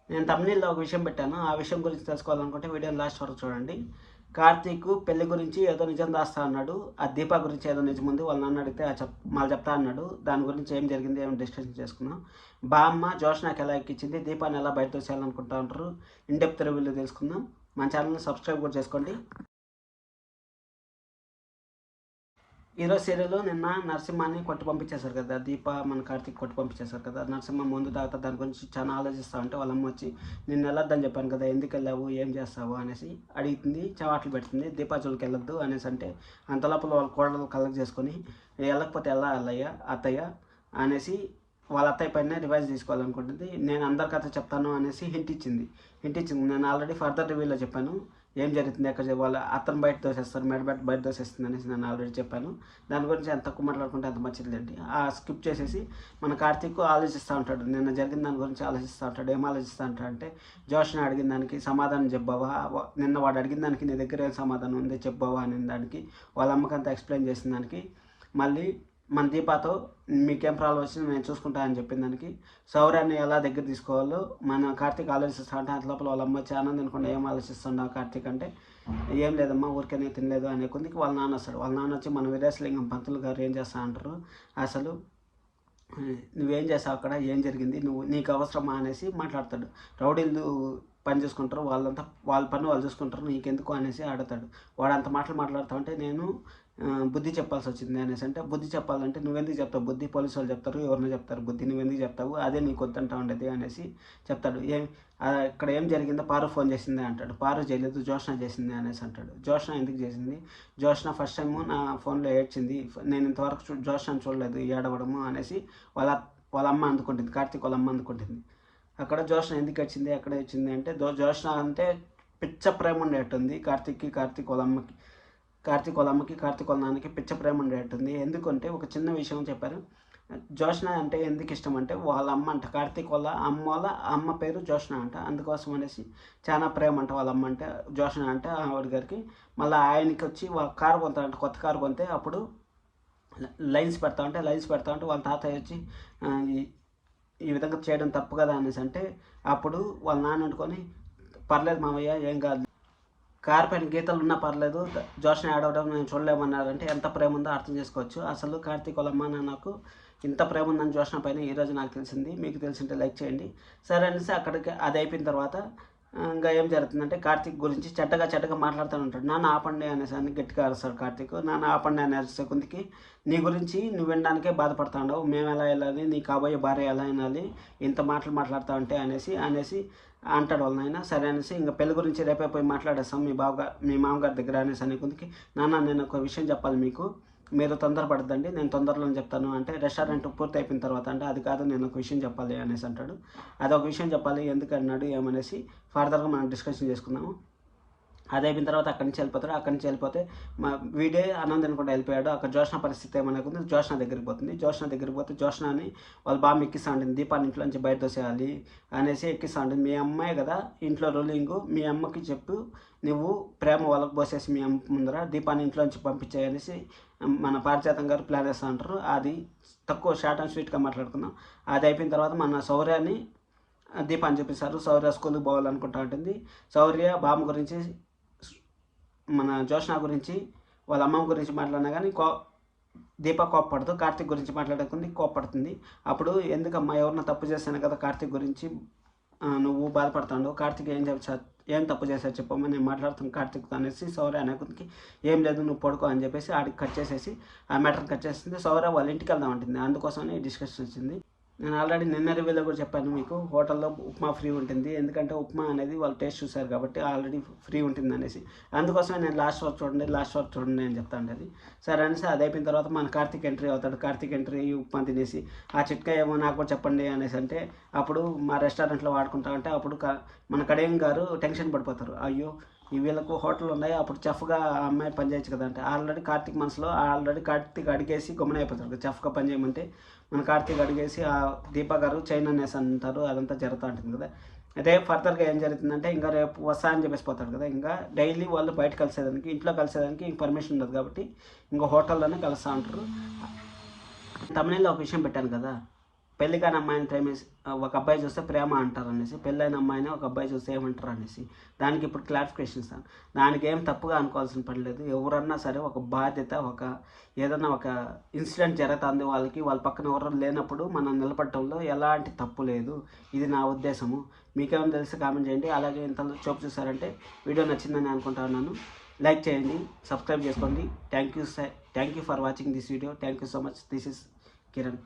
నేను తమిళలో ఒక విషయం పెట్టాను. ఆ విషయం గురించి తెలుసుకోవాలనుకుంటే వీడియోని లాస్ట్ వరకు చూడండి. కార్తీక్ పెళ్లి గురించి ఏదో నిజం దాస్తా అన్నాడు. ఆ దీప గురించి ఏదో నిజం ఉంది. వాళ్ళ నాన్న అడిగితే మళ్ళీ చెప్తా అన్నాడు. దాని గురించి ఏం జరిగింది ఏం డిస్కషన్ చేసుకున్నాం. బామ్మ జోష్నాకి ఎలా ఎక్కించింది, దీపాన్ని ఎలా బయట తోసేయాలనుకుంటా ఉంటారు. ఇన్ డెప్త్ రివ్యూలో తెలుసుకుందాం. మన ఛానల్ని సబ్స్క్రైబ్ కూడా చేసుకోండి. ఈరోజు సీరియల్ నిన్న నరసింహాన్ని కొట్టి పంపించేశారు కదా, దీప మన కార్తీక్ కొట్టి పంపించేశారు కదా. నరసింహ ముందు తర్వాత దాని గురించి చాలా ఆలోచిస్తూ ఉంటే వాళ్ళ అమ్మ వచ్చి నిన్ను వెళ్ళొద్దని చెప్పాను కదా, ఎందుకు వెళ్ళావు ఏం చేస్తావు అనేసి అడుగుతుంది. చవాట్లు పెడుతుంది. దీపా జోలికి వెళ్ళొద్దు అనేసి అంటే అంతలోపల వాళ్ళ కోడలు కలెక్ట్ చేసుకొని వెళ్ళకపోతే ఎలా అల్లయ్య అత్తయ్య అనేసి వాళ్ళ అత్తయ్య పైన రివైజ్ తీసుకోవాలనుకుంటుంది. నేను అందరి కథ చెప్తాను అనేసి హింట్ ఇచ్చింది. నేను ఆల్రెడీ ఫర్దర్ రివ్యూలో చెప్పాను ఏం జరుగుతుంది, ఎక్కడ వాళ్ళ అతను బయట దోసేస్తారు, బయట దోసేస్తుంది అనేసి నేను ఆల్రెడీ చెప్పాను. దాని గురించి ఎంత తక్కువ మాట్లాడుకుంటే అంత మంచిది. ఆ స్కిప్ చేసేసి మన కార్తీక్ ఆలోచిస్తూ ఉంటాడు. నిన్న జరిగిన దాని గురించి ఆలోచిస్తూ ఉంటాడు. ఏం ఆలోచిస్తూ ఉంటాడు అంటే జోష్ని అడిగిన దానికి సమాధానం చెప్పావా, నిన్న వాడు అడిగిన దానికి నీ దగ్గర ఏం సమాధానం ఉంది చెప్పావా అనే దానికి వాళ్ళ అమ్మకంతా ఎక్స్ప్లెయిన్ చేసిన దానికి మళ్ళీ మన దీపాతో మీకేం ప్రాబ్లం వచ్చింది నేను చూసుకుంటా అని చెప్పిన దానికి సౌర్యాన్ని ఎలా దగ్గర తీసుకోవాలో మన కార్తీక్ ఆలోచిస్తా అంటే అంత లోపల వాళ్ళ అమ్మ చాలా తినకుండా ఏం ఆలోచిస్తున్నావు కార్తీక్ అంటే ఏం లేదమ్మా ఊరికనే తినలేదు అనే కొద్దికి వాళ్ళ నాన్న వస్తాడు. వాళ్ళ నాన్న వచ్చి మన విదేశలింగం పంతులు గారు ఏం చేస్తా అంటారు, అసలు నువ్వేం చేసావు అక్కడ, ఏం జరిగింది, నీకు అవసరమా అనేసి మాట్లాడతాడు. రౌడీలు పని చూసుకుంటారు, వాళ్ళ పని వాళ్ళు చూసుకుంటారు, నీకెందుకు అనేసి ఆడతాడు. వాడు అంత మాటలు మాట్లాడుతూ ఉంటే నేను బుద్ధి చెప్పాల్సి వచ్చింది అనేసి అంటే బుద్ధి చెప్పాలంటే నువ్వెందుకు చెప్తావు, బుద్ధి పోలీసు వాళ్ళు చెప్తారు, ఎవరినో చెప్తారు బుద్ధి, నువ్వెందుకు చెప్తావు, అదే నీకు వద్దంటా ఉండేది అనేసి చెప్తాడు. ఇక్కడ ఏం జరిగిందో పారు ఫోన్ చేసింది అంటాడు. పారు చేయలేదు, జోష్న చేసింది అనేసి అంటాడు. జోష్న ఎందుకు చేసింది, జోష్న ఫస్ట్ టైము నా ఫోన్లో ఏడ్చింది, నేను ఇంతవరకు జోష్నని చూడలేదు ఏడవడము అనేసి వాళ్ళ అమ్మ అందుకుంటుంది. కార్తీక్ వాళ్ళ అమ్మ అందుకుంటుంది. అక్కడ జోష్న ఎందుకు వచ్చింది ఎక్కడ వచ్చింది అంటే జోష్న అంటే పిచ్చ ప్రేమ ఉండేటుంది కార్తీక్ వాళ్ళ అమ్మకి, కార్తీక్ వాళ్ళ నాన్నకి పిచ్చ ప్రేమ ఉండేటుంది. ఎందుకంటే ఒక చిన్న విషయం చెప్పారు. జోష్న అంటే ఎందుకు ఇష్టం అంటే వాళ్ళ అమ్మ అంట, కార్తీక్ వాళ్ళ అమ్మ పేరు జోష్న అంట, అందుకోసం అనేసి చాలా ప్రేమ అంట వాళ్ళ అమ్మ అంటే జోష్న అంటే ఆవిడ గారికి. మళ్ళీ ఆయనకి వచ్చి కారు కొంటారంట, కొత్త కారు కొంటే అప్పుడు లైన్స్ పెడతా ఉంటే వాళ్ళ తాతయ్య వచ్చి ఈ విధంగా చేయడం తప్పు కదా అనేసి అంటే అప్పుడు వాళ్ళ నాన్న అనుకొని పర్లేదు మామయ్య ఏం కాదు, కార్ పైన గీతలు ఉన్నా పర్లేదు, జోష్ని ఆడవడం నేను చూడలేమన్నారంటే ఎంత ప్రేమ ఉందో అర్థం చేసుకోవచ్చు. అసలు కార్తీక్ వాళ్ళ అమ్మ నాకు ఇంత ప్రేమ ఉందని జోష్న పైన ఈరోజు నాకు తెలిసింది. మీకు తెలిసింటే లైక్ చేయండి. సరే అనేసి అక్కడికి అది అయిపోయిన తర్వాత ఇంకా ఏం జరుగుతుందంటే కార్తీక్ గురించి చెడ్డగా మాట్లాడుతూ ఉంటాడు. నాన్న ఆపండి అనేసి అని గట్టిగా అరుస్తాడు కార్తీక్. నాన్న ఆపండి అనే సెకండ్కి నీ గురించి నువ్వు వినడానికే బాధపడుతున్నావు, మేము ఎలా వెళ్ళాలి, నీ కాబోయే భార్య ఎలా వినాలి, ఇంత మాటలు మాట్లాడుతూ ఉంటే అనేసి అంటాడు వాళ్ళ నాయన. సరే అనేసి ఇంకా పెళ్లి గురించి రేపే పోయి మాట్లాడేస్తాం మీ మామగారి దగ్గర అనేసి అనే కొద్దికి నాన్న నేను ఒక విషయం చెప్పాలి మీకు, మీరు తొందరపడద్దండి నేను తొందరలో చెప్తాను అంటే రెస్టారెంట్ పూర్తి అయిపోయిన తర్వాత అంటే అది కాదు నేను ఒక విషయం చెప్పాలి అనేసి అంటాడు. అదొక విషయం చెప్పాలి ఎందుకు అన్నాడు ఏమనేసి ఫర్దర్గా మనం డిస్కషన్ చేసుకుందాము. అది అయిపోయిన తర్వాత అక్కడి నుంచి వెళ్ళిపోతాడు. అక్కడి నుంచి వెళ్ళిపోతే వీడే ఆనంద్ అనుకుంటూ వెళ్ళిపోయాడు. అక్కడ జోష్న పరిస్థితి ఏమనుకుంది, జోష్న దగ్గరికి పోతుంది. జోష్న దగ్గరికి పోతే జోష్నని వాళ్ళ బామ్మ ఎక్కిస్తూ ఉంటుంది, దీపాన్ని ఇంట్లో నుంచి బయట తోసేయాలి అనేసి ఎక్కిస్తూ ఉంటుంది. మీ అమ్మాయి కదా ఇంట్లో రూలింగు, మీ అమ్మకి చెప్పు నువ్వు ప్రేమ వాళ్ళకి పోసేసి మీ అమ్మ ముందర దీపాన్ని ఇంట్లో నుంచి పంపించేయనేసి మన పారిజాతం గారు ప్లాన్ చేస్తూ ఉంటారు. అది తక్కువ షార్ట్ అండ్ స్వీట్గా మాట్లాడుకుందాం. అది అయిపోయిన తర్వాత మన శౌర్యాన్ని దీపాన్ని చూపిస్తారు. శౌర్య స్కూల్కి పోవాలనుకుంటూ ఉంటుంది. శౌర్య బామ్మ గురించి మన జోష్న గురించి వాళ్ళ అమ్మ గురించి మాట్లాడినా కానీ దీప కోప్పడదు, కార్తీక్ గురించి మాట్లాడకుండా కోప్పడుతుంది. అప్పుడు ఎందుకమ్మా ఎవరన్నా తప్పు చేశాను కదా కార్తీక్ గురించి నువ్వు బాధపడతాడు, కార్తీక్ ఏం తప్పు చేశారు చెప్పమ్మా నేను మాట్లాడుతాను కార్తీక్ అనేసి సౌర్య అనేకొద్దికి ఏం లేదు నువ్వు పడుకో అని చెప్పేసి ఆడికి కట్ చేసేసి ఆ మ్యాటర్ కట్ చేసింది. సౌర్య వాళ్ళ ఇంటికి వెళ్దాం అంటుంది, అందుకోసమని డిస్కషన్ వచ్చింది. నేను ఆల్రెడీ నిన్న రివ్యూలో కూడా చెప్పాను మీకు, హోటల్లో ఉప్మా ఫ్రీ ఉంటుంది, ఎందుకంటే ఉప్మా అనేది వాళ్ళు టేస్ట్ చూశారు కాబట్టి ఆల్రెడీ ఫ్రీ ఉంటుంది అనేసి. అందుకోసమే నేను లాస్ట్ వరకు చూడండి అని చెప్తా ఉండేది. సరే అనేసి అది అయిపోయిన తర్వాత మన కార్తీక్ ఎంట్రీ అవుతాడు. కార్తీక్ ఎంట్రీ ఉప్మా తినేసి ఆ చిట్కా ఏమో నాకు కూడా చెప్పండి అనేసి అంటే అప్పుడు మా రెస్టారెంట్లో వాడుకుంటా అంటే అప్పుడు మన కడియం గారు టెన్షన్ పడిపోతారు. అయ్యో వీళ్ళకు హోటల్ ఉన్నాయి, అప్పుడు చెఫ్గా ఆ అమ్మాయి పనిచేయచ్చు కదా అంటే కార్తీక్ మనసులో కార్తీక్ అడిగేసి గమనం అయిపోతాడు. చెఫ్గా పనిచేయమంటే మన కార్తీక్ అడిగేసి ఆ దీపా గారు చైనా అనేసి అంటారు, అదంతా జరుగుతూ ఉంటుంది కదా. రేపు ఫర్దర్గా ఏం జరుగుతుందంటే ఇంకా రేపు వస్తా అని చెప్పేసి పోతాడు కదా. ఇంకా డైలీ వాళ్ళు బయట కలిసేదానికి ఇంట్లో కలిసేదానికి ఇంక పర్మిషన్ ఉండదు కాబట్టి ఇంకా హోటల్లోనే కలుస్తూ ఉంటారు. తమిళలో ఒక విషయం పెట్టాను కదా, పెళ్లి కాని అమ్మాయిని ఒక అబ్బాయి చూస్తే ప్రేమ అంటారు అనేసి, పెళ్ళైన అమ్మాయిని ఒక అబ్బాయి చూస్తే ఏమంటారు అనేసి, దానికి ఇప్పుడు క్లారిఫికేషన్ ఇస్తాను. దానికి ఏం తప్పుగా అనుకోవాల్సిన పని లేదు. ఎవరన్నా సరే ఒక బాధ్యత, ఏదన్నా ఒక ఇన్సిడెంట్ జరుగుతుంది వాళ్ళ పక్కన ఎవరు లేనప్పుడు మనం నిలబడటంలో ఎలాంటి తప్పు లేదు. ఇది నా ఉద్దేశము. మీకేమైనా తెలిసి కామెంట్ చేయండి. అలాగే ఇంత చూపు చూసారంటే వీడియో నచ్చిందని అనుకుంటున్నాను. లైక్ చేయండి, సబ్స్క్రైబ్ చేసుకోండి. Thank you for watching this video. Thank you so much. This is Kiran.